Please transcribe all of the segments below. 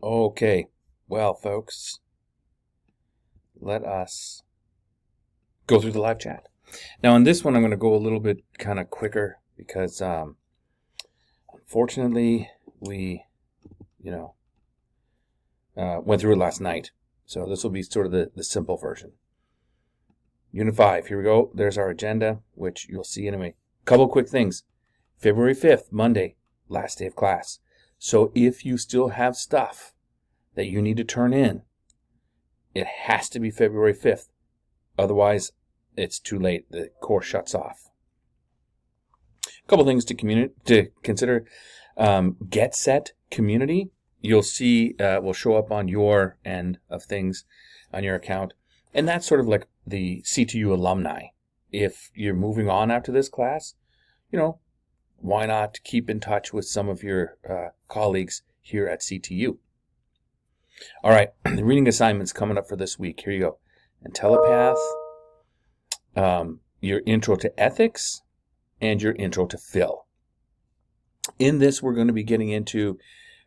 Okay, well, folks, let us go through the live chat. Now, in this one, I'm going to go a little bit kind of quicker because, unfortunately, we, went through it last night. So this will be sort of the simple version. Unit 5, here we go. There's our agenda, which you'll see anyway. Couple quick things. February 5th, Monday, last day of class. So if you still have stuff that you need to turn in, it has to be February 5th. Otherwise, it's too late. The course shuts off. A couple things to consider. Get Set Community, you'll see will show up on your end of things on your account. And that's sort of like the CTU alumni. If you're moving on after this class, why not keep in touch with some of your colleagues here at CTU? All right, the reading assignments coming up for this week. Here you go. Telepath, your intro to ethics, and your intro to Phil. In this, we're going to be getting into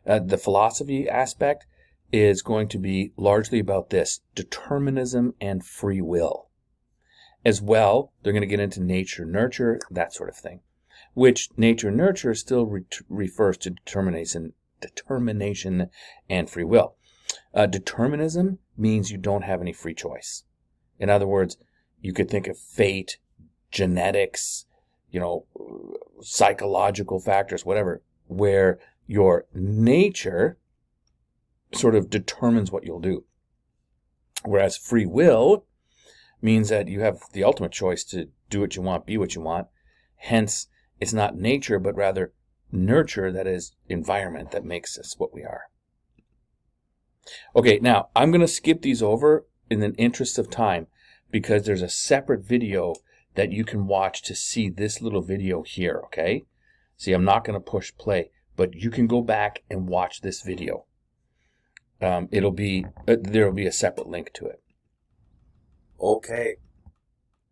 the philosophy aspect is going to be largely about this, determinism and free will. As well, they're going to get into nature, nurture, that sort of thing, which nature, nurture still refers to determination and free will. Determinism means you don't have any free choice. In other words, you could think of fate, genetics, psychological factors, whatever, where your nature sort of determines what you'll do. Whereas free will means that you have the ultimate choice to do what you want, be what you want. Hence, it's not nature, but rather nurture, that is environment, that makes us what we are. Okay, now I'm going to skip these over in the interest of time because there's a separate video that you can watch to see this little video here, okay? See, I'm not going to push play, but you can go back and watch this video. There'll be a separate link to it. Okay.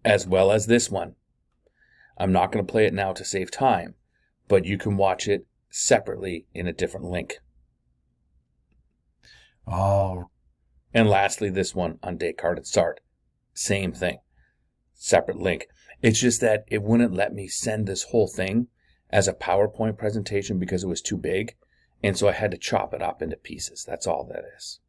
As well as this one. I'm not going to play it now to save time, but you can watch it separately in a different link. Oh. And lastly, this one on Descartes and Sartre. Same thing. Separate link. It's just that it wouldn't let me send this whole thing as a PowerPoint presentation because it was too big. And so I had to chop it up into pieces. That's all that is.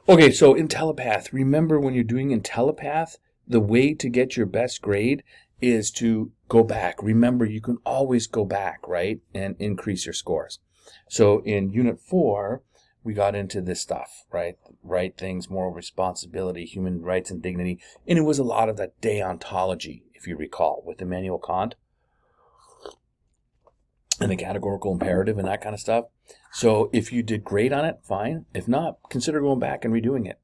Okay, so in Telepath, remember when you're doing in Telepath, the way to get your best grade is to go back. Remember, you can always go back, right, and increase your scores. So in Unit 4, we got into this stuff, right? Right things, moral responsibility, human rights and dignity. And it was a lot of that deontology, if you recall, with Immanuel Kant and the categorical imperative and that kind of stuff. So if you did great on it, fine. If not, consider going back and redoing it.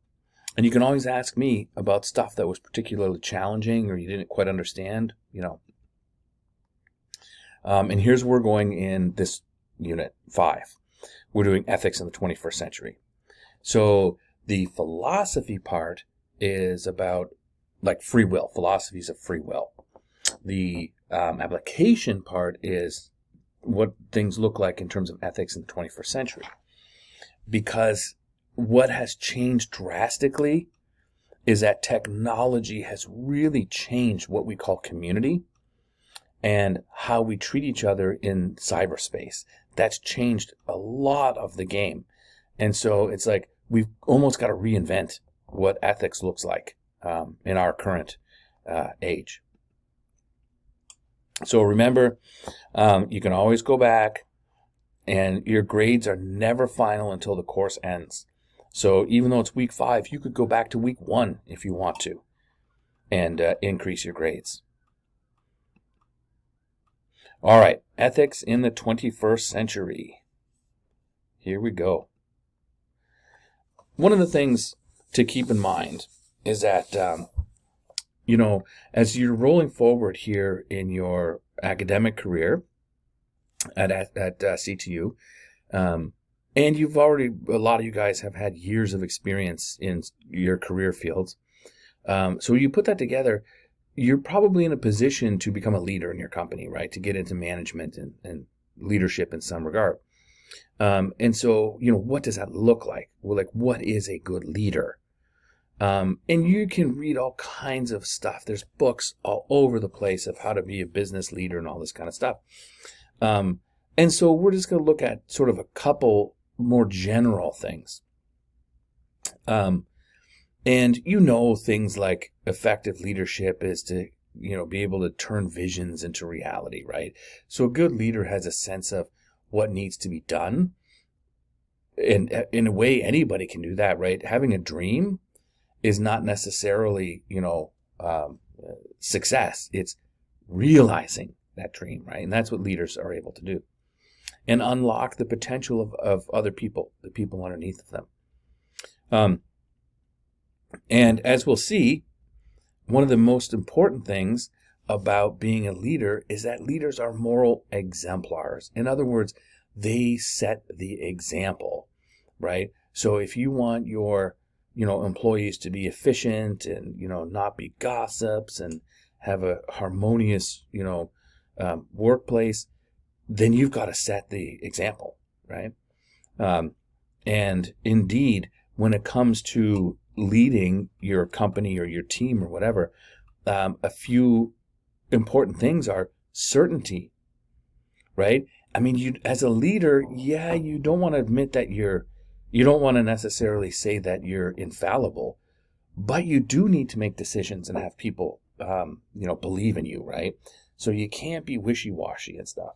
And you can always ask me about stuff that was particularly challenging or you didn't quite understand, And here's where we're going in this Unit 5. We're doing ethics in the 21st century. So the philosophy part is about like free will, philosophies of free will. The application part is what things look like in terms of ethics in the 21st century. Because what has changed drastically is that technology has really changed what we call community and how we treat each other in cyberspace. That's changed a lot of the game. And so it's like we've almost got to reinvent what ethics looks like in our current age. So remember, you can always go back, and your grades are never final until the course ends. So even though it's week 5, you could go back to week 1 if you want to and increase your grades. All right, ethics in the 21st century. Here we go. One of the things to keep in mind is that as you're rolling forward here in your academic career at CTU, and you've already, a lot of you guys have had years of experience in your career fields. So you put that together, you're probably in a position to become a leader in your company, right? To get into management and leadership in some regard. And so, what does that look like? Well, like, what is a good leader? And you can read all kinds of stuff. There's books all over the place of how to be a business leader and all this kind of stuff. And so we're just going to look at sort of a couple more general things. And things like effective leadership is to, be able to turn visions into reality, right? So a good leader has a sense of what needs to be done. And in a way, anybody can do that, right? Having a dream is not necessarily, success. It's realizing that dream, right? And that's what leaders are able to do. And unlock the potential of other people, the people underneath of them. And as we'll see, one of the most important things about being a leader is that leaders are moral exemplars. In other words, they set the example, right? So if you want your, employees to be efficient and, not be gossips and have a harmonious, workplace, then you've got to set the example, right? And indeed, when it comes to leading your company or your team or whatever, a few important things are certainty, right? I mean, you as a leader, you don't want to admit that you don't want to necessarily say that you're infallible, but you do need to make decisions and have people, believe in you, right? So you can't be wishy-washy and stuff.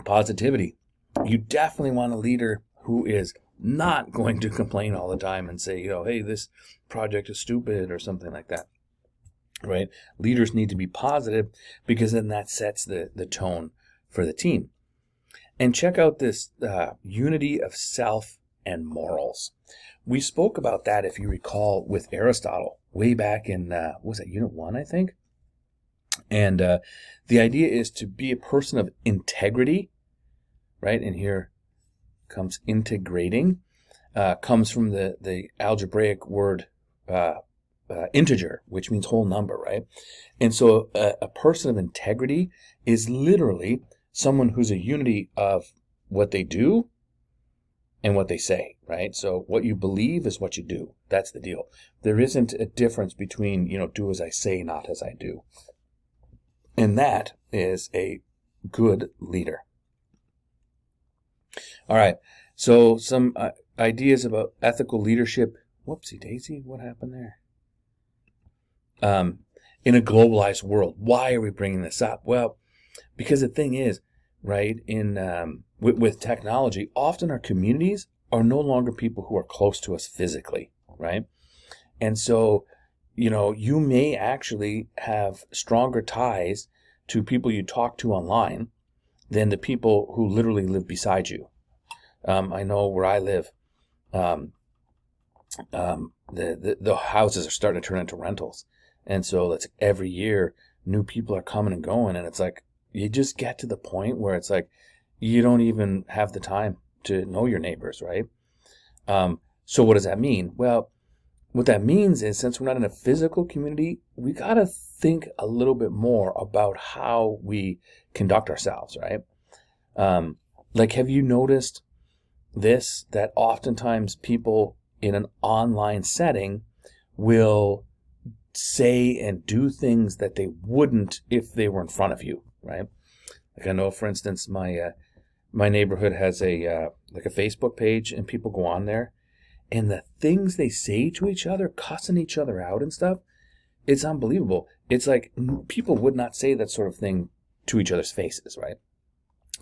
Positivity. You definitely want a leader who is not going to complain all the time and say, hey, this project is stupid or something like that, right? Leaders need to be positive because then that sets the tone for the team. And check out this unity of self and morals. We spoke about that, if you recall, with Aristotle way back in, was that Unit 1, I think? And the idea is to be a person of integrity, right? And here comes integrating, comes from the algebraic word integer, which means whole number, right? And so a person of integrity is literally someone who's a unity of what they do and what they say, right? So what you believe is what you do. That's the deal. There isn't a difference between, do as I say, not as I do. And that is a good leader. All right. So some ideas about ethical leadership. Whoopsie daisy, what happened there? In a globalized world. Why are we bringing this up? Well, because the thing is, right, with technology, often our communities are no longer people who are close to us physically, right? And so, you may actually have stronger ties to people you talk to online than the people who literally live beside you. I know where I live, the houses are starting to turn into rentals. And so that's every year new people are coming and going. And it's like, you just get to the point where it's like, you don't even have the time to know your neighbors, right? So what does that mean? Well, what that means is, since we're not in a physical community, we got to think a little bit more about how we conduct ourselves, right? Like, have you noticed this, that oftentimes people in an online setting will say and do things that they wouldn't if they were in front of you, right? Like, I know, for instance, my neighborhood has a Facebook page, and people go on there, and the things they say to each other, cussing each other out and stuff, it's unbelievable. It's like people would not say that sort of thing to each other's faces, right?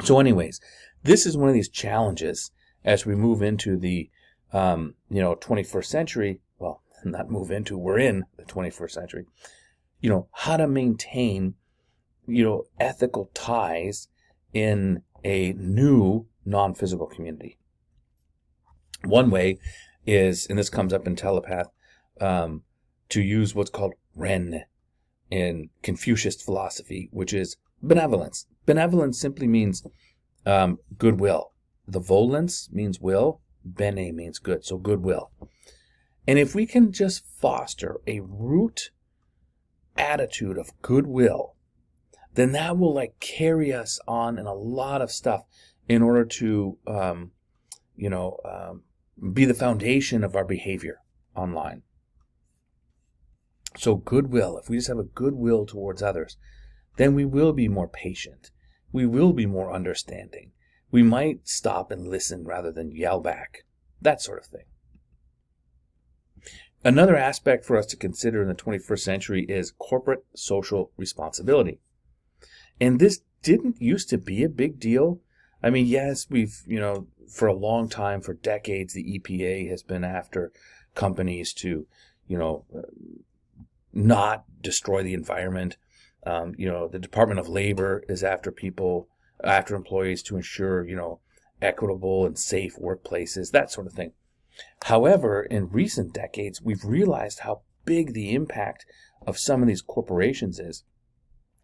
So anyways, this is one of these challenges as we move into the 21st century. Well, not move into, we're in the 21st century. How to maintain ethical ties in a new non-physical community. One way is, and this comes up in Telepath, to use what's called Ren in Confucius philosophy, which is benevolence. Benevolence simply means goodwill. The volence means will, bene means good, so goodwill. And if we can just foster a root attitude of goodwill then that will like carry us on in a lot of stuff in order to, be the foundation of our behavior online. So goodwill, if we just have a goodwill towards others, then we will be more patient. We will be more understanding. We might stop and listen rather than yell back. That sort of thing. Another aspect for us to consider in the 21st century is corporate social responsibility. And this didn't used to be a big deal. I mean, yes, we've, for a long time, for decades, the EPA has been after companies to, not destroy the environment. The Department of Labor is after employees to ensure, equitable and safe workplaces, that sort of thing. However, in recent decades, we've realized how big the impact of some of these corporations is.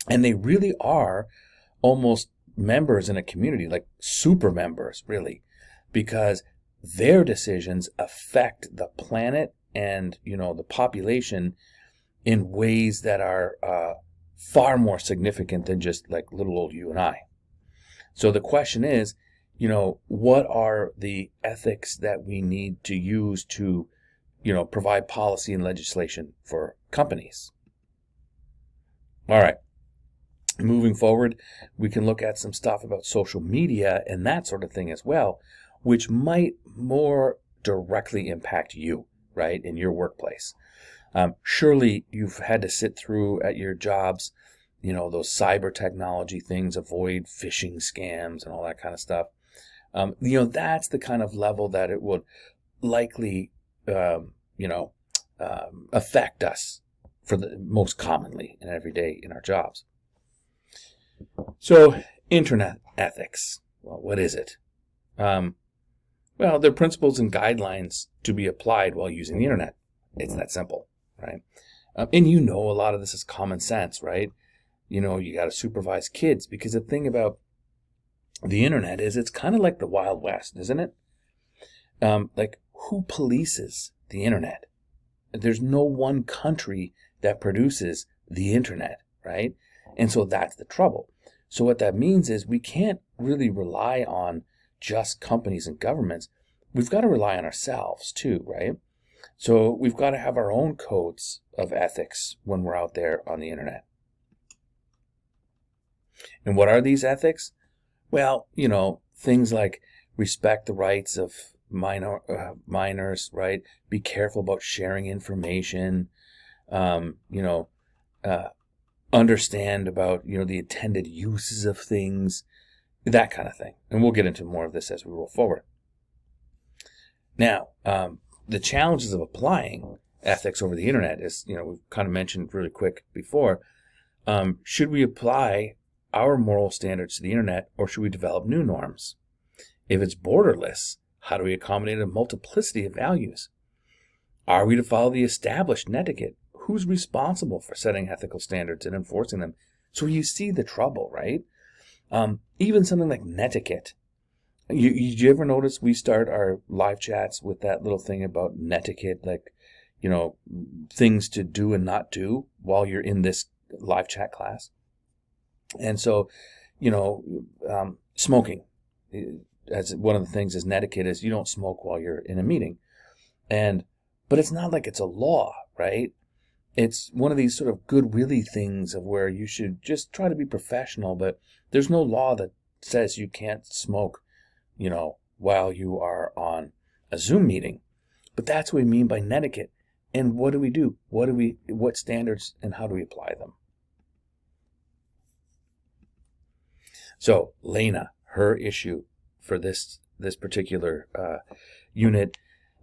And they really are almost members in a community, like super members, really, because their decisions affect the planet and, the population in ways that are far more significant than just like little old you and I. So the question is, what are the ethics that we need to use to, provide policy and legislation for companies? All right. Moving forward, we can look at some stuff about social media and that sort of thing as well, which might more directly impact you, right, in your workplace. Surely you've had to sit through at your jobs, those cyber technology things, avoid phishing scams and all that kind of stuff. That's the kind of level that it would likely, affect us for the most commonly and every day in our jobs. So, internet ethics. Well, what is it? They're principles and guidelines to be applied while using the internet. It's that simple, right? And a lot of this is common sense, right? You got to supervise kids, because the thing about the internet is it's kind of like the Wild West, isn't it? Like, who polices the internet? There's no one country that produces the internet, right? And so that's the trouble. So what that means is we can't really rely on just companies and governments. We've got to rely on ourselves too, right? So we've got to have our own codes of ethics when we're out there on the internet. And what are these ethics? Well, things like respect the rights of minors, right? Be careful about sharing information, understand about, the intended uses of things, that kind of thing. And we'll get into more of this as we roll forward. Now, the challenges of applying ethics over the internet is, we've kind of mentioned really quick before. Should we apply our moral standards to the internet, or should we develop new norms? If it's borderless, how do we accommodate a multiplicity of values? Are we to follow the established netiquette? Who's responsible for setting ethical standards and enforcing them? So you see the trouble, right? Even something like netiquette. You ever notice we start our live chats with that little thing about netiquette, like, things to do and not do while you're in this live chat class? And so, smoking, as one of the things is netiquette, is you don't smoke while you're in a meeting. But it's not like it's a law, right? It's one of these sort of goodwilly things of where you should just try to be professional, but there's no law that says you can't smoke, while you are on a Zoom meeting. But that's what we mean by netiquette. And what do we do? What standards and how do we apply them? So Lena, her issue for this particular unit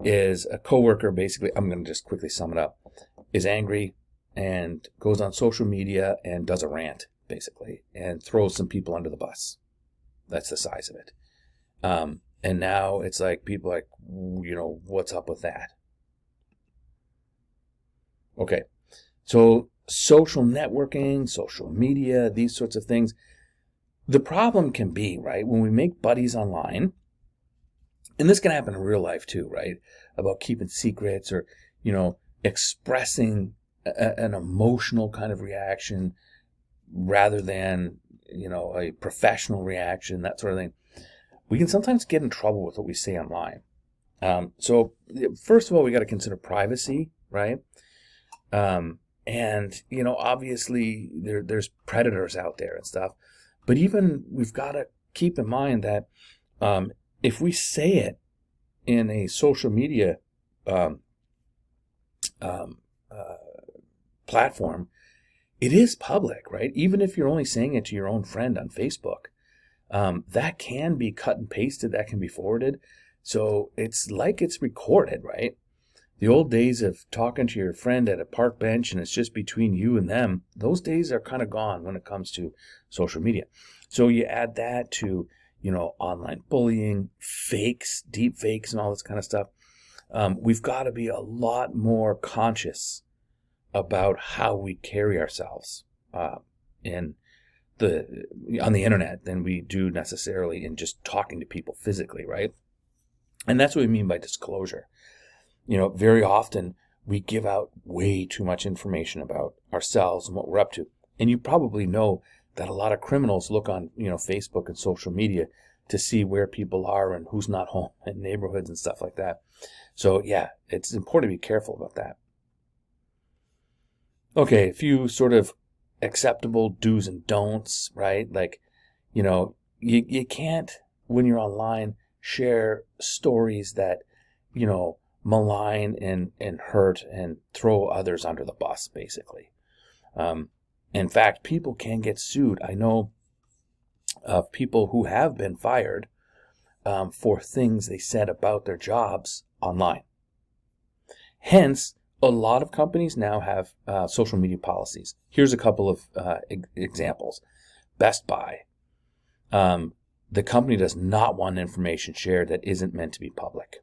is a coworker, basically, I'm going to just quickly sum it up, is angry and goes on social media and does a rant, basically, and throws some people under the bus. That's the size of it. And now it's like, people are like, what's up with that? Okay, so social networking, social media, these sorts of things. The problem can be, right, when we make buddies online, and this can happen in real life too, right, about keeping secrets or, expressing an emotional kind of reaction rather than, a professional reaction, that sort of thing, we can sometimes get in trouble with what we say online. So first of all, we got to consider privacy, right? And, obviously there's predators out there and stuff, but even we've got to keep in mind that if we say it in a social media platform, it is public, right? Even if you're only saying it to your own friend on Facebook, that can be cut and pasted, that can be forwarded. So it's like it's recorded, right? The old days of talking to your friend at a park bench and it's just between you and them, those days are kind of gone when it comes to social media. So you add that to, online bullying, fakes, deep fakes, and all this kind of stuff. We've got to be a lot more conscious about how we carry ourselves on the internet than we do necessarily in just talking to people physically, right? And that's what we mean by disclosure. Very often we give out way too much information about ourselves and what we're up to. And you probably know that a lot of criminals look on, Facebook and social media to see where people are and who's not home in neighborhoods and stuff like that. So yeah, it's important to be careful about that. Okay, a few sort of acceptable do's and don'ts, right? Like, you can't, when you're online, share stories that, malign and hurt and throw others under the bus, basically. In fact, people can get sued. I know of people who have been fired for things they said about their jobs online. Hence, a lot of companies now have social media policies. Here's a couple of examples. Best Buy. The company does not want information shared that isn't meant to be public.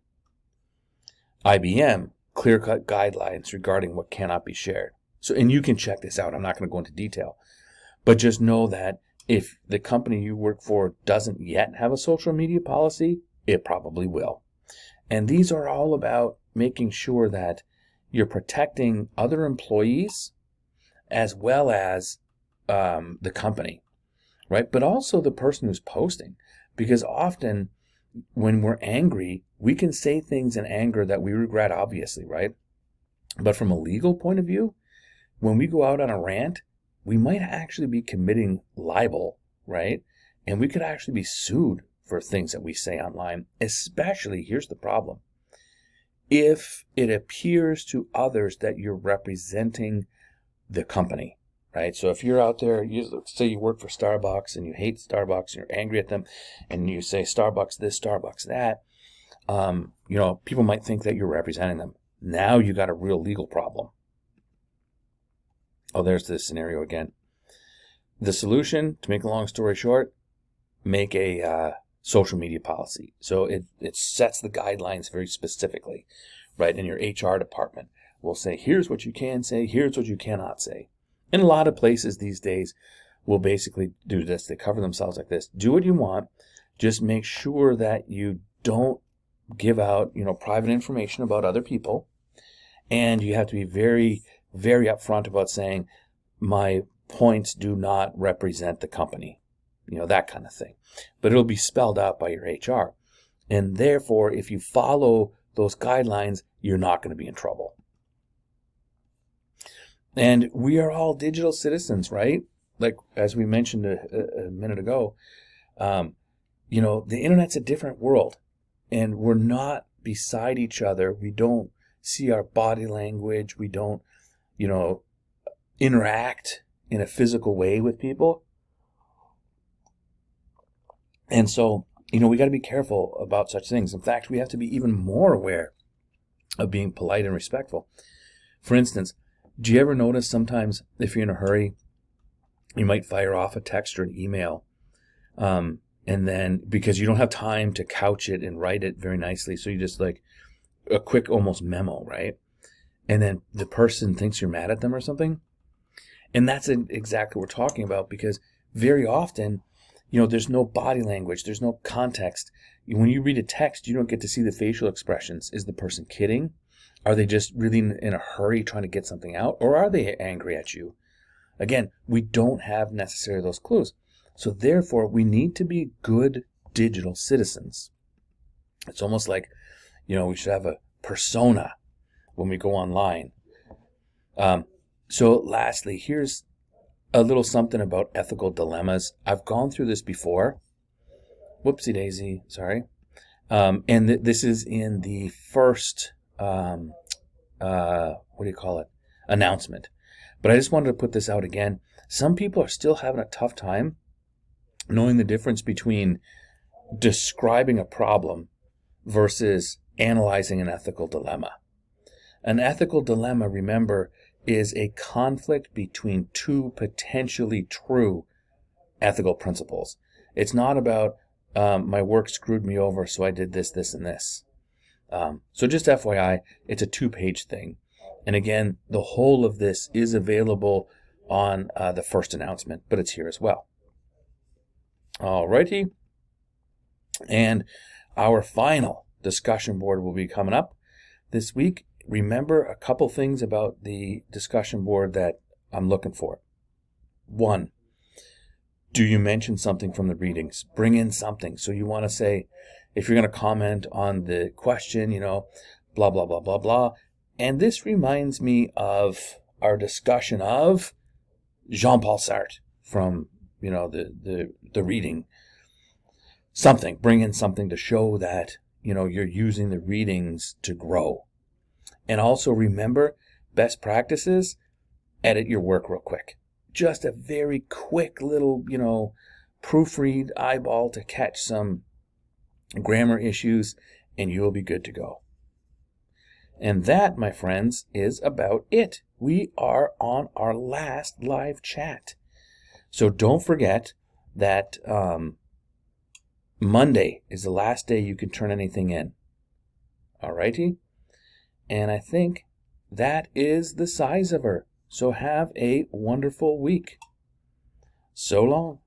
IBM, clear-cut guidelines regarding what cannot be shared. So, and you can check this out. I'm not going to go into detail. But just know that if the company you work for doesn't yet have a social media policy, it probably will. And these are all about making sure that you're protecting other employees as well as the company, right? But also the person who's posting, because often when we're angry, we can say things in anger that we regret, obviously, right? But from a legal point of view, when we go out on a rant, we might actually be committing libel, right? And we could actually be sued for things that we say online, especially, here's the problem, if it appears to others that you're representing the company, right? So if you're out there, say you work for Starbucks and you hate Starbucks and you're angry at them and you say Starbucks this, Starbucks that, people might think that you're representing them. Now you got a real legal problem. Oh, there's this scenario again. The solution, to make a long story short, make a social media policy. So it sets the guidelines very specifically, right? In your HR department will say, here's what you can say, here's what you cannot say. And a lot of places these days will basically do this. They cover themselves like this. Do what you want. Just make sure that you don't give out, private information about other people. And you have to be very, very upfront about saying, my points do not represent the company, that kind of thing. But it'll be spelled out by your HR. And therefore, if you follow those guidelines, you're not going to be in trouble. And we are all digital citizens, right? Like, as we mentioned a minute ago, the internet's a different world. And we're not beside each other. We don't see our body language. We don't, interact in a physical way with people. And so, we got to be careful about such things. In fact, we have to be even more aware of being polite and respectful. For instance, do you ever notice sometimes if you're in a hurry, you might fire off a text or an email, and then because you don't have time to couch it and write it very nicely, so you just like a quick almost memo, right? And then the person thinks you're mad at them or something. And that's exactly what we're talking about, because very often, there's no body language, there's no context. When you read a text, you don't get to see the facial expressions. Is the person kidding? Are they just really in a hurry trying to get something out? Or are they angry at you? Again, we don't have necessarily those clues. So therefore, we need to be good digital citizens. It's almost like, we should have a persona when we go online. So lastly, here's a little something about ethical dilemmas. I've gone through this before. Whoopsie daisy, sorry. And this is in the first, announcement. But I just wanted to put this out again. Some people are still having a tough time knowing the difference between describing a problem versus analyzing an ethical dilemma. An ethical dilemma, remember, is a conflict between two potentially true ethical principles. It's not about my work screwed me over, so I did this, this, and this. So just FYI, it's a 2-page thing. And again, the whole of this is available on the first announcement, but it's here as well. Alrighty. And our final discussion board will be coming up this week. Remember a couple things about the discussion board that I'm looking for. 1, do you mention something from the readings? Bring in something. So you want to say, if you're going to comment on the question, blah, blah, blah, blah, blah. And this reminds me of our discussion of Jean-Paul Sartre from, the reading. Something, bring in something to show that, you're using the readings to grow. And also remember, best practices, edit your work real quick. Just a very quick little, proofread, eyeball to catch some grammar issues, and you'll be good to go. And that, my friends, is about it. We are on our last live chat. So don't forget that Monday is the last day you can turn anything in. Alrighty? And I think that is the size of her. So have a wonderful week. So long.